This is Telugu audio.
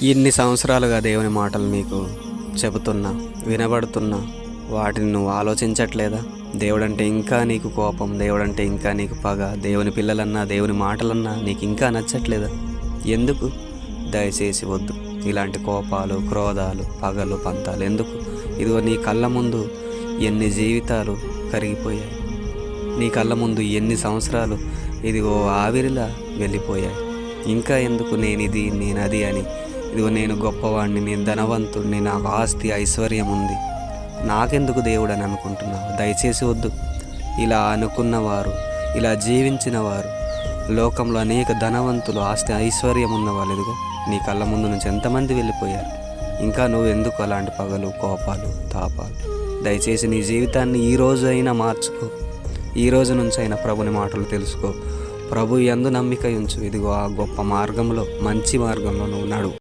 ఇన్ని సంవత్సరాలుగా దేవుని మాటలు నీకు చెబుతున్నా, వినబడుతున్నా, వాటిని నువ్వు ఆలోచించట్లేదా? దేవుడంటే ఇంకా నీకు కోపం, దేవుడంటే ఇంకా నీకు పగ, దేవుని పిల్లలన్నా దేవుని మాటలన్నా నీకు ఇంకా నచ్చట్లేదా? ఎందుకు? దయచేసి వద్దు. ఇలాంటి కోపాలు, క్రోధాలు, పగలు, పంతాలు ఎందుకు? ఇదిగో నీ కళ్ళ ముందు ఎన్ని జీవితాలు కరిగిపోయాయి, నీ కళ్ళ ముందు ఎన్ని సంవత్సరాలు ఇదిగో ఆవిరిలా వెళ్ళిపోయాయి. ఇంకా ఎందుకు నేనిది నేనది అని, ఇదిగో నేను గొప్పవాడిని, నేను ధనవంతుడిని, నాకు ఆస్తి ఐశ్వర్యం ఉంది, నాకెందుకు దేవుడు అని అనుకుంటున్నావు? దయచేసి వద్దు. ఇలా అనుకున్నవారు, ఇలా జీవించిన వారు, లోకంలో అనేక ధనవంతులు, ఆస్తి ఐశ్వర్యం ఉన్నవాళ్ళు ఇదిగో నీ కళ్ళ ముందు నుంచి ఎంతమంది వెళ్ళిపోయారు. ఇంకా నువ్వు ఎందుకు అలాంటి పగలు, కోపాలు, తాపాలు? దయచేసి నీ జీవితాన్ని ఈ రోజు అయినా మార్చుకో. ఈ రోజు నుంచి అయినా ప్రభుని మాటలు తెలుసుకో. ప్రభు యందు నమ్మిక ఉంచు. ఇదిగో ఆ గొప్ప మార్గంలో, మంచి మార్గంలో నువ్వు నడువు.